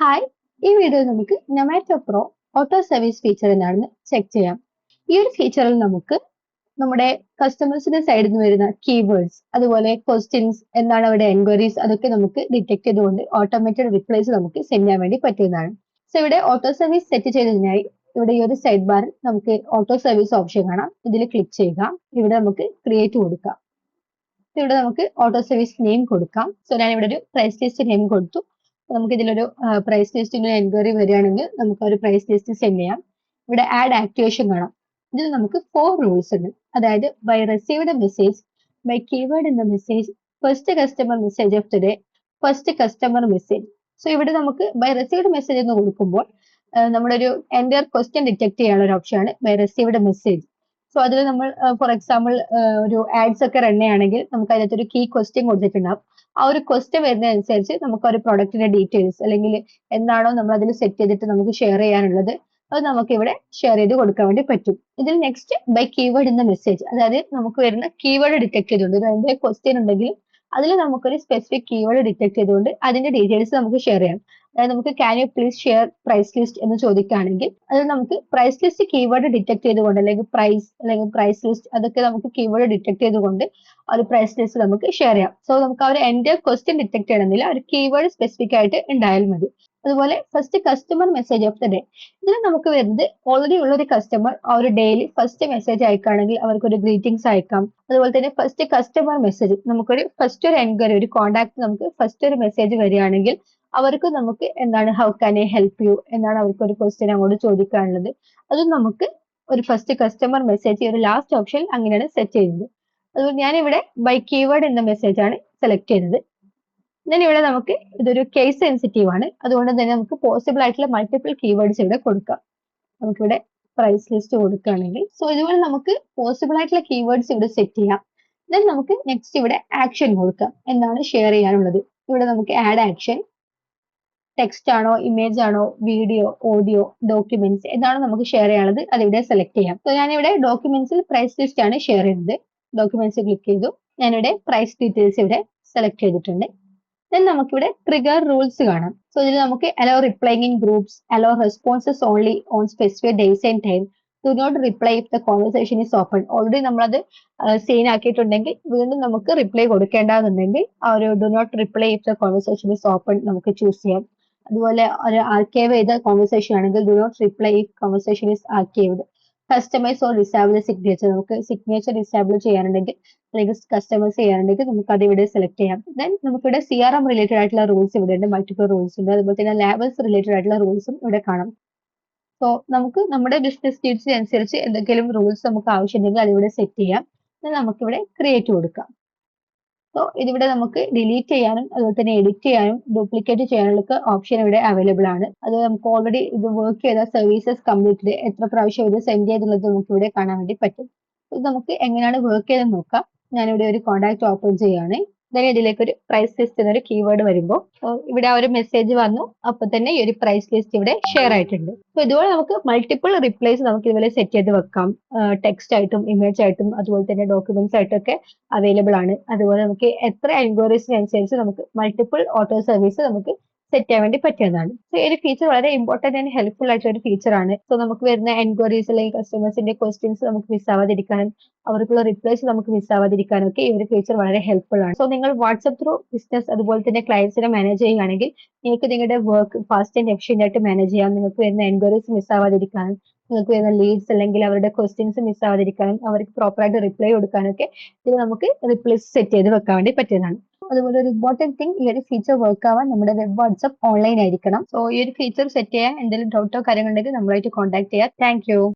Hi, ഈ വീഡിയോയിൽ നമുക്ക് Zomato Pro auto service feature എന്താണെന്ന് ചെക്ക് ചെയ്യാം. ഈ ഒരു ഫീച്ചറിൽ നമുക്ക് നമ്മുടെ കസ്റ്റമേഴ്സിന്റെ സൈഡിൽ നിന്ന് വരുന്ന കീവേഡ്സ്, അതുപോലെ ക്വസ്റ്റ്യൻസ്, എന്താണ് അവിടെ എൻക്വയറീസ്, അതൊക്കെ നമുക്ക് ഡിറ്റക്ട് ചെയ്തുകൊണ്ട് ഓട്ടോമേറ്റഡ് റിപ്ലൈസ് നമുക്ക് സെൻഡ് ചെയ്യാൻ വേണ്ടി പറ്റുന്നതാണ്. സോ ഇവിടെ ഓട്ടോ സർവീസ് സെറ്റ് ചെയ്തതിനായി ഇവിടെ ഈ ഒരു സൈഡ് ബാറിൽ നമുക്ക് ഓട്ടോ സർവീസ് ഓപ്ഷൻ കാണാം. ഇതിൽ ക്ലിക്ക് ചെയ്യുക. ഇവിടെ നമുക്ക് ക്രിയേറ്റ് കൊടുക്കാം. ഇവിടെ നമുക്ക് ഓട്ടോ സർവീസ് നെയിം കൊടുക്കാം. സോ ഞാൻ ഇവിടെ ഒരു പ്രൈസ് ലിസ്റ്റ് നെയിം കൊടുത്തു. നമുക്ക് ഇതിലൊരു പ്രൈസ് ലിസ്റ്റിന് എൻക്വയറി വരികയാണെങ്കിൽ നമുക്ക് ഒരു പ്രൈസ് ലിസ്റ്റ് സെൻഡ് ചെയ്യാം. ഇവിടെ ആഡ് ആക്ടിവേഷൻ കാണാം. ഇതിൽ നമുക്ക് 4 റൂൾസ് ഉണ്ട്. അതായത് by received message, by keyword in the message, first customer message of the day, first customer message. So ഇവിടെ നമുക്ക് ബൈ റിസീവ്ഡ് മെസ്സേജ് എന്ന് കൊടുക്കുമ്പോൾ നമ്മുടെ ഒരു എൻ്റർ ക്വസ്റ്റ്യൻ ഡിറ്റക്ട് ചെയ്യാനുള്ള ഒരു ഓപ്ഷനാണ് ബൈ റിസീവ്ഡ് മെസ്സേജ്. സോ അതിൽ നമ്മൾ ഫോർ എക്സാമ്പിൾ ഒരു ആഡ്സ് ഒക്കെ റൺ ചെയ്യുകയാണെങ്കിൽ നമുക്ക് അതിനകത്ത് ഒരു കീ ക്വസ്റ്റ്യൻ കൊടുത്തിട്ടുണ്ടാവും. ആ ഒരു ക്വസ്റ്റ്യൻ വരുന്നതനുസരിച്ച് നമുക്ക് ഒരു പ്രൊഡക്റ്റിന്റെ ഡീറ്റെയിൽസ് അല്ലെങ്കിൽ എന്താണോ നമ്മൾ അതിൽ സെറ്റ് ചെയ്തിട്ട് നമുക്ക് ഷെയർ ചെയ്യാനുള്ളത് അത് നമുക്ക് ഇവിടെ ഷെയർ ചെയ്ത് കൊടുക്കാൻ വേണ്ടി പറ്റും. ഇതിൽ next by keyword in the message, അതായത് നമുക്ക് വരുന്ന കീവേഡ് ഡിറ്റക്ട് ചെയ്തുകൊണ്ട് അതിന്റെ ക്വസ്റ്റ്യൻ ഉണ്ടെങ്കിൽ അതിൽ നമുക്കൊരു സ്പെസിഫിക് കീവേഡ് ഡിറ്റക്ട് ചെയ്തുകൊണ്ട് അതിന്റെ ഡീറ്റെയിൽസ് നമുക്ക് ഷെയർ ചെയ്യാം. അതായത് നമുക്ക് can you please share price list എന്ന് ചോദിക്കുകയാണെങ്കിൽ അതിൽ നമുക്ക് പ്രൈസ് ലിസ്റ്റ് കീവേഡ് ഡിറ്റക്ട് ചെയ്തുകൊണ്ട് അല്ലെങ്കിൽ പ്രൈസ് ലിസ്റ്റ് അതൊക്കെ നമുക്ക് കീവേഡ് ഡിറ്റക്ട് ചെയ്തുകൊണ്ട് ആ ഒരു പ്രൈസ് ലിസ്റ്റ് നമുക്ക് ഷെയർ ചെയ്യാം. സോ നമുക്ക് ആ ഒരു എൻ്റെ ക്വസ്റ്റ്യൻ ഡിറ്റക്ട് ചെയ്യണമെന്നില്ല, ഒരു കീവേഡ് സ്പെസിഫിക് ആയിട്ട് ഉണ്ടായാൽ മതി. അതുപോലെ first customer message of the day, ഇതിൽ നമുക്ക് വരുന്നത് ഓൾറെഡി ഉള്ള ഒരു കസ്റ്റമർ ആ ഒരു ഡേയിൽ ഫസ്റ്റ് മെസ്സേജ് അയക്കുകയാണെങ്കിൽ അവർക്ക് ഒരു ഗ്രീറ്റിംഗ്സ് അയക്കാം. അതുപോലെ തന്നെ ഫസ്റ്റ് കസ്റ്റമർ മെസ്സേജ് നമുക്കൊരു ഫസ്റ്റ് ഒരു എൻക്വയറി ഒരു കോൺടാക്ട് നമുക്ക് ഫസ്റ്റ് ഒരു മെസ്സേജ് വരികയാണെങ്കിൽ അവർക്ക് നമുക്ക് എന്താണ് how can I help you എന്നാണ് അവർക്ക് ഒരു ക്വസ്റ്റ്യൻ അങ്ങോട്ട് ചോദിക്കാനുള്ളത്. അതും നമുക്ക് ഒരു ഫസ്റ്റ് കസ്റ്റമർ മെസ്സേജ് ഒരു ലാസ്റ്റ് ഓപ്ഷൻ അങ്ങനെയാണ് സെറ്റ് ചെയ്യുന്നത്. അതുകൊണ്ട് ഞാനിവിടെ ബൈ കീവേഡ് എന്ന മെസ്സേജ് ആണ് സെലക്ട് ചെയ്തത്. then ഇവിടെ നമുക്ക് ഇതൊരു കേസ് സെൻസിറ്റീവ് ആണ്, അതുകൊണ്ട് തന്നെ നമുക്ക് പോസിബിൾ ആയിട്ടുള്ള മൾട്ടിപ്പിൾ കീവേഡ്സ് ഇവിടെ കൊടുക്കാം. നമുക്കിവിടെ പ്രൈസ് ലിസ്റ്റ് കൊടുക്കുകയാണെങ്കിൽ സോ ഇതുപോലെ നമുക്ക് പോസിബിൾ ആയിട്ടുള്ള കീവേഡ്സ് ഇവിടെ സെറ്റ് ചെയ്യാം. then നമുക്ക് നെക്സ്റ്റ് ഇവിടെ ആക്ഷൻ കൊടുക്കാം, എന്താണ് ഷെയർ ചെയ്യാനുള്ളത്. ഇവിടെ നമുക്ക് ആഡ് ആക്ഷൻ, ടെക്സ്റ്റ് ആണോ ഇമേജ് ആണോ വീഡിയോ ഓഡിയോ ഡോക്യുമെന്റ്സ് എന്താണ് നമുക്ക് ഷെയർ ചെയ്യാനുള്ളത് അത് ഇവിടെ സെലക്ട് ചെയ്യാം. സോ ഞാനിവിടെ ഡോക്യുമെന്റ്സിൽ പ്രൈസ് ലിസ്റ്റ് ആണ് ഷെയർ ചെയ്യുന്നത്. ഡോക്യുമെന്റ്സ് ക്ലിക്ക് ചെയ്തു, ഞാനിവിടെ പ്രൈസ് ഡീറ്റെയിൽസ് ഇവിടെ സെലക്ട് ചെയ്തിട്ടുണ്ട്. then നമുക്കിവിടെ ട്രിഗർ റൂൾസ് കാണാം. സോ ഇതിൽ നമുക്ക് allow replying in groups, allow responses only on specific days and time, do not reply if the conversation is open. Already നമ്മളത് സീൻ ആക്കിയിട്ടുണ്ടെങ്കിൽ വീണ്ടും നമുക്ക് റിപ്ലൈ കൊടുക്കേണ്ടതെന്നുണ്ടെങ്കിൽ ആ ഒരു do not reply if the conversation is open നമുക്ക് choose ചെയ്യാം. അതുപോലെ ഒരു ആർക്കൈവ് ചെയ്ത കോൺവെർസേഷൻ ആണെങ്കിൽ do not reply if conversation is archived. Customize or disable signature, നമുക്ക് സിഗ്നേച്ചർ ഡിസേബിൾ ചെയ്യാനുണ്ടെങ്കിൽ അല്ലെങ്കിൽ കസ്റ്റമൈസ് ചെയ്യാനുണ്ടെങ്കിൽ നമുക്ക് അത് ഇവിടെ സെലക്ട് ചെയ്യാം. ദെൻ നമുക്കിവിടെ CRM റിലേറ്റഡ് ആയിട്ടുള്ള റൂൾസ് ഇവിടെ ഉണ്ട്, മൾട്ടിപ്പിൾ റൂൾസ് ഉണ്ട്. അതുപോലെ തന്നെ ലേബൽസ് റിലേറ്റഡ് ആയിട്ടുള്ള റൂൾസും ഇവിടെ കാണാം. സോ നമുക്ക് നമ്മുടെ ബിസിനസ് നീഡ്സിനനുസരിച്ച് എന്തെങ്കിലും റൂൾസ് നമുക്ക് ആവശ്യമുണ്ടെങ്കിൽ അതിവിടെ സെറ്റ് ചെയ്യാം. നമുക്കിവിടെ ക്രിയേറ്റ് കൊടുക്കാം. സോ ഇതിവിടെ നമുക്ക് ഡിലീറ്റ് ചെയ്യാനും അതുപോലെ തന്നെ എഡിറ്റ് ചെയ്യാനും ഡ്യൂപ്ലിക്കേറ്റ് ചെയ്യാനുള്ള ഓപ്ഷൻ ഇവിടെ അവൈലബിൾ ആണ്. അത് നമുക്ക് ഓൾറെഡി ഇത് വർക്ക് ചെയ്ത സർവീസസ് കംപ്ലീറ്റ് എത്ര പ്രാവശ്യം ഇത് സെൻഡ് ചെയ്തുള്ളത് നമുക്ക് ഇവിടെ കാണാൻ വേണ്ടി പറ്റും. ഇത് നമുക്ക് എങ്ങനെയാണ് വർക്ക് ചെയ്തെന്ന് നോക്കാം. ഞാനിവിടെ ഒരു കോൺടാക്ട് ഓപ്പൺ ചെയ്യുകയാണ്. then ഇതിലേക്ക് ഒരു പ്രൈസ് ലിസ്റ്റ് എന്നൊരു കീവേഡ് വരുമ്പോൾ ഇവിടെ ആ ഒരു മെസ്സേജ് വന്നു, അപ്പൊ തന്നെ ഈ ഒരു പ്രൈസ് ലിസ്റ്റ് ഇവിടെ ഷെയർ ആയിട്ടുണ്ട്. സോ ഇതുപോലെ നമുക്ക് മൾട്ടിപ്പിൾ റിപ്ലൈസ് നമുക്ക് ഇതുപോലെ സെറ്റ് ചെയ്ത് വെക്കാം. ടെക്സ്റ്റ് ആയിട്ടും ഇമേജ് ആയിട്ടും അതുപോലെ തന്നെ ഡോക്യുമെന്റ്സ് ആയിട്ടൊക്കെ അവൈലബിൾ ആണ്. അതുപോലെ നമുക്ക് എത്ര എൻക്വയറീസിനനുസരിച്ച് നമുക്ക് മൾട്ടിപ്പിൾ ഓട്ടോ സർവീസ് നമുക്ക് സെറ്റ് ചെയ്യാൻ വേണ്ടി പറ്റുന്നതാണ്. സോ ഈ ഒരു ഫീച്ചർ വളരെ ഇമ്പോർട്ടന്റ് ആൻഡ് ഹെൽപ്ഫുൾ ആയിട്ടുള്ള ഒരു ഫീച്ചർ ആണ്. സോ നമുക്ക് വരുന്ന എൻക്വയറീസ് അല്ലെങ്കിൽ കസ്റ്റമേഴ്സിന്റെ ക്വസ്റ്റ്യൻസ് നമുക്ക് മിസ് ആവാതിരിക്കാനും അവർക്കുള്ള റിപ്ലൈസ് നമുക്ക് മിസ് ആവാതിരിക്കാനും ഒക്കെ ഈ ഒരു ഫീച്ചർ വളരെ ഹെൽപ്ഫുൾ ആണ്. സോ നിങ്ങൾ വാട്സ്ആപ്പ് ത്രൂ ബിസിനസ് അതുപോലെ തന്നെ ക്ലയൻസിനെ മാനേജ് ചെയ്യുകയാണെങ്കിൽ നിങ്ങൾക്ക് നിങ്ങളുടെ വർക്ക് ഫാസ്റ്റ് ആൻഡ് എഫിഷ്യന്റ് ആയിട്ട് മാനേജ് ചെയ്യാം. നിങ്ങൾക്ക് വരുന്ന എൻക്വയറീസ് മിസ് ആവാതിരിക്കാനും നിങ്ങൾക്ക് വരുന്ന ലീഡ്സ് അല്ലെങ്കിൽ അവരുടെ ക്വസ്റ്റ്യൻസ് മിസ് ആവാതിരിക്കാനും അവർക്ക് പ്രോപ്പറായിട്ട് റിപ്ലൈ കൊടുക്കാനൊക്കെ ഇത് നമുക്ക് റിപ്ലൈസ് സെറ്റ് ചെയ്ത് വെക്കാൻ വേണ്ടി പറ്റുന്നതാണ്. അതുപോലെ ഒരു ഇമ്പോർട്ടന്റ് തിങ്, ഈ ഒരു ഫീച്ചർ വർക്ക് ആവാൻ നമ്മുടെ വെബ് വാട്സ്ആപ്പ് ഓൺലൈൻ ആയിരിക്കണം. സോ ഈ ഒരു ഫീച്ചർ സെറ്റ് ചെയ്യാൻ എന്തെങ്കിലും ഡൗട്ടോ കാര്യങ്ങളുണ്ടെങ്കിൽ നമ്മളായിട്ട് കോൺടാക്ട് ചെയ്യാം. Thank you.